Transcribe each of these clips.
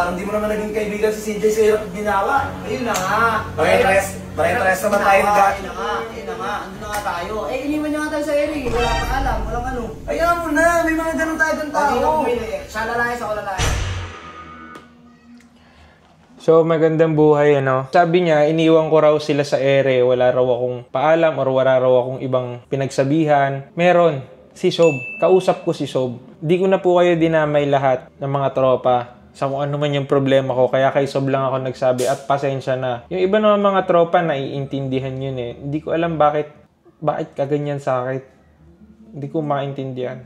Parang di mo naman naging kaibigan si CJ sa hirap at ginawa. Ayun na nga. Pare-pares naman tayo ng gat. Ayun na nga. Andun na nga tayo. Eh, iniwan niya nga tayo sa ere. Wala pa alam. Walang ano. Ayaw mo na. May mga ganun tayo ng tao. Siya lalayas, ako lalayas. So, magandang buhay, ano? Sabi niya, iniwan ko raw sila sa ere. Wala raw akong paalam or wala raw akong ibang pinagsabihan. Meron. Si Sob. Kausap ko si Sob. Di ko na po kayo dinamay lahat ng mga tropa sa kung ano man yung problema ko. Kaya kay Sob lang ako nagsabi at pasensya na. Yung iba naman mga tropa, naiintindihan yun eh. Hindi ko alam bakit kaganyan sa akin. Hindi ko maintindihan.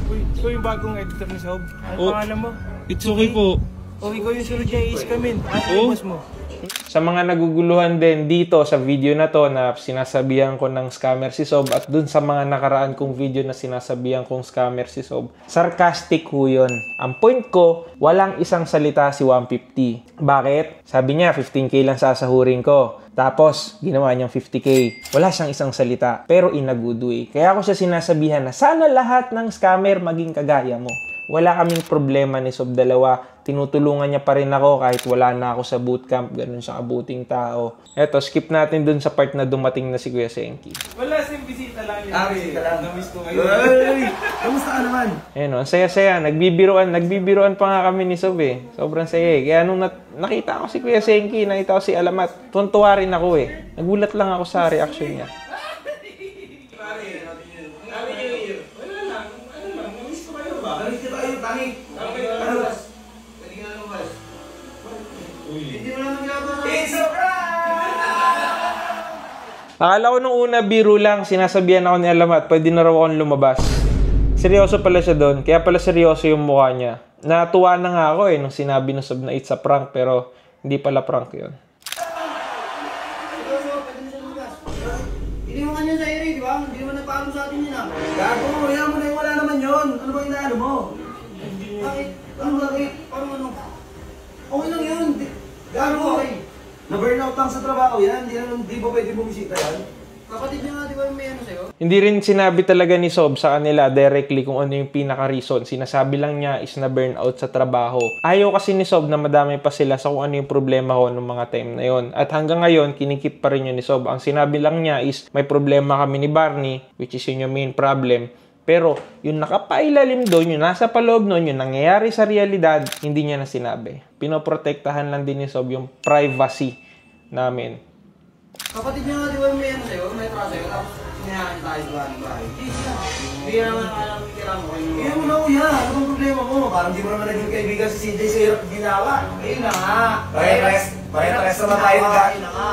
Uy, ikaw yung bagong editor ni Sob. Ano pangalan mo? It's okay po. O, ikaw yung sunod niya i-iskamin. Ano yung boss mo? Sa mga naguguluhan din dito sa video na to na sinasabihan ko ng scammer si Sob at dun sa mga nakaraan kong video na sinasabihan kong scammer si Sob, sarcastic ho yun. Ang point ko, walang isang salita si 150. Bakit? Sabi niya, 15k lang sasahurin ko. Tapos, ginawa niyang 50k. Wala siyang isang salita, pero in a good way. Kaya ako siya sinasabihan na sana lahat ng scammer maging kagaya mo. Wala kaming problema ni Sob dalawa. Tinutulungan niya pa rin ako kahit wala na ako sa bootcamp. Ganun siya kabuting tao. Eto, skip natin dun sa part na dumating na si Kuya Senki. Wala, sim bisita lang yun. Bisita lang. Namiss ko kayo. Hey! Kamusta ka naman? Ayun, ang saya-saya. Nagbibiruan pa nga kami ni Sob eh. Sobrang saya eh. Kaya nung nakita ko si Kuya Senki, nakita ko si Alamat, tuntua rin ako eh. Nagulat lang ako sa reaction niya. Akala ko nung una biro lang, sinasabihan ako ni Alamat, pwede na raw akong lumabas. Seryoso pala siya doon, kaya pala seryoso yung mukha niya. Natuwa na nga ako eh, nung sinabi ng Sob na it's a prank, pero hindi pala prank yun. Iniwan ka niya sa ere, di ba? Hindi naman nagpaalam sa atin yun ah. Gago, yan mo na yung wala naman yun. Ano ba inaano mo? Bakit? Bakit? Parang ano? Okay lang yun. Gago, okay. Na-burnout lang sa trabaho yan. Di ba pwede bumisita yan? Kapatid niya nga, di ba may ano sa'yo? Hindi rin sinabi talaga ni Sob sa kanila directly kung ano yung pinaka-reason. Sinasabi lang niya is na burnout sa trabaho. Ayaw kasi ni Sob na madami pa sila sa kung ano yung problema ko noong mga time na yon. At hanggang ngayon, kinikip pa rin yun ni Sob. Ang sinabi lang niya is may problema kami ni Barney, which is yun yung main problem. Pero yung nakapailalim doon, yung nasa paloob noon, yung nangyayari sa realidad, hindi niya na sinabi. Pinoprotektahan lang din ni Sob yung privacy namin. Kapatid niya nga, di ba may ano sa'yo? May traso sa'yo? Tapos sinahan tayo sa bahay. Hindi naman alam yung tira mo. Hindi mo na kuya. Ano bang problema mo? Parang di mo naman naging kaibigan si CJ sa hirap at ginawa. Ayun na nga. Pare-pares naman tayo ng gat. Ayun na nga.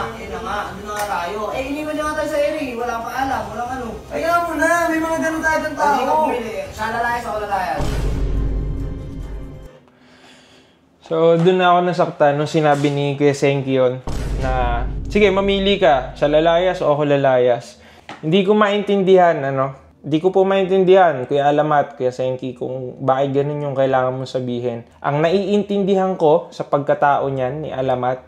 Andun na nga tayo. Eh, iniwan niya nga tayo sa ere. Walang paalam. Walang ano. Ayaw mo na. May mga ganun tayo ng tao. Hindi ka pumili. Siya lalayas, ako lalayas. So, doon na ako nasaktan nung sinabi ni Kuya Senki yun na, sige, mamili ka, siya lalayas o ako lalayas. Hindi ko maintindihan, Hindi ko po maintindihan, Kuya Alamat, Kuya Senki, kung bakit ganun yung kailangan mong sabihin. Ang naiintindihan ko sa pagkatao niyan ni Alamat,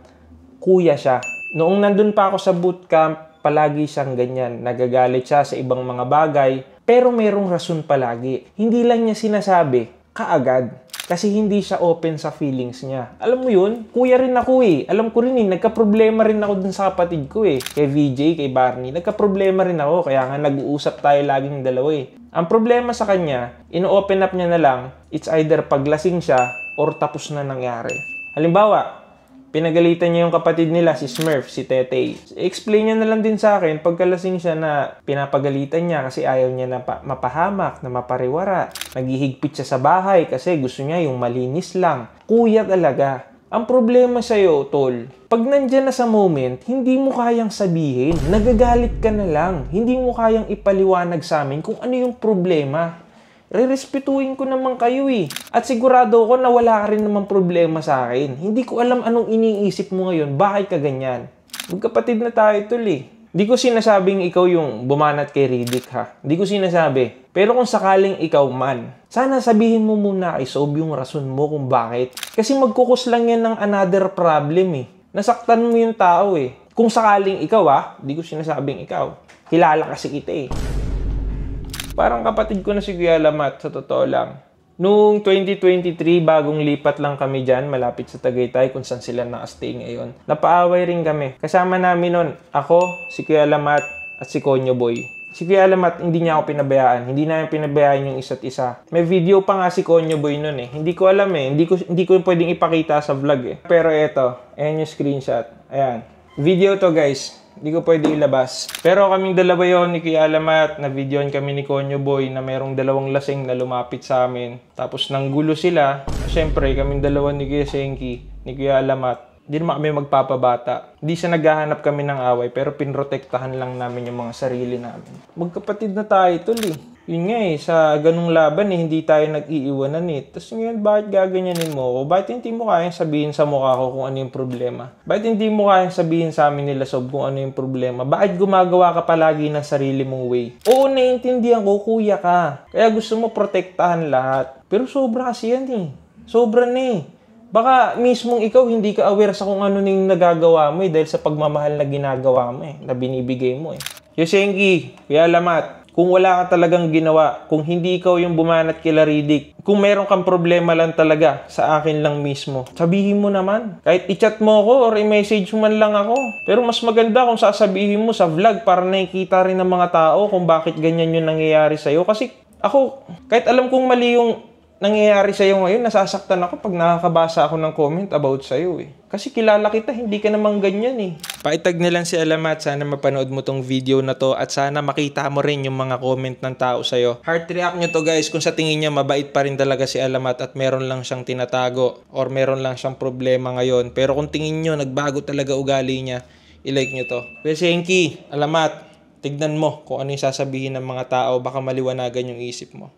kuya siya. Noong nandun pa ako sa bootcamp, palagi siyang ganyan. Nagagalit siya sa ibang mga bagay, pero mayroong rason palagi. Hindi lang niya sinasabi, kaagad. Kasi hindi siya open sa feelings niya. Alam mo yun? Kuya rin ako eh. Alam ko rin eh. Nagka-problema rin ako dun sa kapatid ko eh. Kay VJ, kay Barney. Nagka-problema rin ako. Kaya nga nag-uusap tayo laging dalawa eh. Ang problema sa kanya, ino-open up niya na lang, it's either paglasing siya or tapos na nangyari. Halimbawa, pinagalitan niya yung kapatid nila, si Smurf, si Tetey. Explain niya na lang din sa akin, pagkalasing siya na pinapagalitan niya kasi ayaw niya na mapahamak, na mapariwara. Naghihigpit siya sa bahay kasi gusto niya yung malinis lang. Kuya talaga. Ang problema sa'yo, tol, pag nandyan na sa moment, hindi mo kayang sabihin. Nagagalit ka na lang. Hindi mo kayang ipaliwanag sa amin kung ano yung problema. Rerespetuhin ko naman kayo eh. At sigurado ko na wala ka rin naman problema sa akin. Hindi ko alam anong iniisip mo ngayon. Bakit ka ganyan? Magkapatid na tayo tol eh. Hindi ko sinasabing ikaw yung bumanat kay Riddick ha. Hindi ko sinasabi. Pero kung sakaling ikaw man, sana sabihin mo muna kay Sob yung rason mo kung bakit. Kasi magkukus lang yan ng another problem eh. Nasaktan mo yung tao eh. Kung sakaling ikaw hindi ko sinasabing ikaw. Kilala kasi kita eh. Parang kapatid ko na si Kuya Alamat, sa totoo lang. Noong 2023, bagong lipat lang kami dyan, malapit sa Tagaytay, kung saan sila nakastay ngayon. Napaaway rin kami. Kasama namin nun, ako, si Kuya Lamat, at si Konyo Boy. Si Kuya Lamat, hindi niya ako pinabayaan. Hindi namin pinabayaan yung isa't isa. May video pa nga si Konyo Boy nun eh. Hindi ko alam eh. Hindi ko pwedeng ipakita sa vlog eh. Pero eto, ayan yung screenshot. Ayan. Video to guys. Hindi ko pwede ilabas. Pero kaming dalawa yon ni Kuya Alamat, na videoan kami ni Konyo Boy na merong dalawang lasing na lumapit sa amin. Tapos nanggulo sila. Siyempre, kaming dalawa ni Kuya Senki, ni Kuya Alamat, hindi naman kami magpapabata. Hindi siya naghahanap kami ng away, pero pinrotektahan lang namin yung mga sarili namin. Magkapatid na tayo, tol eh. Yun nga eh, sa ganung laban eh, hindi tayo nag-iiwanan eh. Tapos ngayon, bakit gaganyanin mo ako? Bakit hindi mo kayang sabihin sa mukha ko kung ano yung problema? Bakit hindi mo kayang sabihin sa amin nila Sob kung ano yung problema? Bakit gumagawa ka palagi ng sarili mong way? Oo, naiintindihan ko, kuya ka. Kaya gusto mo protektahan lahat. Pero sobra kasi yan eh. Sobra na eh. Baka mismong ikaw hindi ka aware sa kung ano yung nagagawa mo eh, dahil sa pagmamahal na ginagawa mo eh, na binibigay mo eh. Yosenki, Kuya Lamat, kung wala ka talagang ginawa, kung hindi ikaw yung bumanat kila Riddick, kung meron kang problema lang talaga sa akin lang mismo, sabihin mo naman. Kahit i-chat mo ako or i-message mo man lang ako. Pero mas maganda kung sasabihin mo sa vlog para nakikita rin ng mga tao kung bakit ganyan yung nangyayari sa'yo. Kasi ako, kahit alam kong mali yung nangyayari sa'yo ngayon, nasasaktan ako pag nakakabasa ako ng comment about sa'yo eh. Kasi kilala kita, hindi ka namang ganyan eh. Paitag na lang si Alamat, sana mapanood mo tong video na to at sana makita mo rin yung mga comment ng tao sa'yo. Heart react nyo to guys kung sa tingin niya mabait pa rin talaga si Alamat at meron lang siyang tinatago or meron lang siyang problema ngayon. Pero kung tingin nyo nagbago talaga ugali niya, i-like nyo to. Well, Senki, Alamat, tignan mo kung ano yung sasabihin ng mga tao, baka maliwanagan yung isip mo.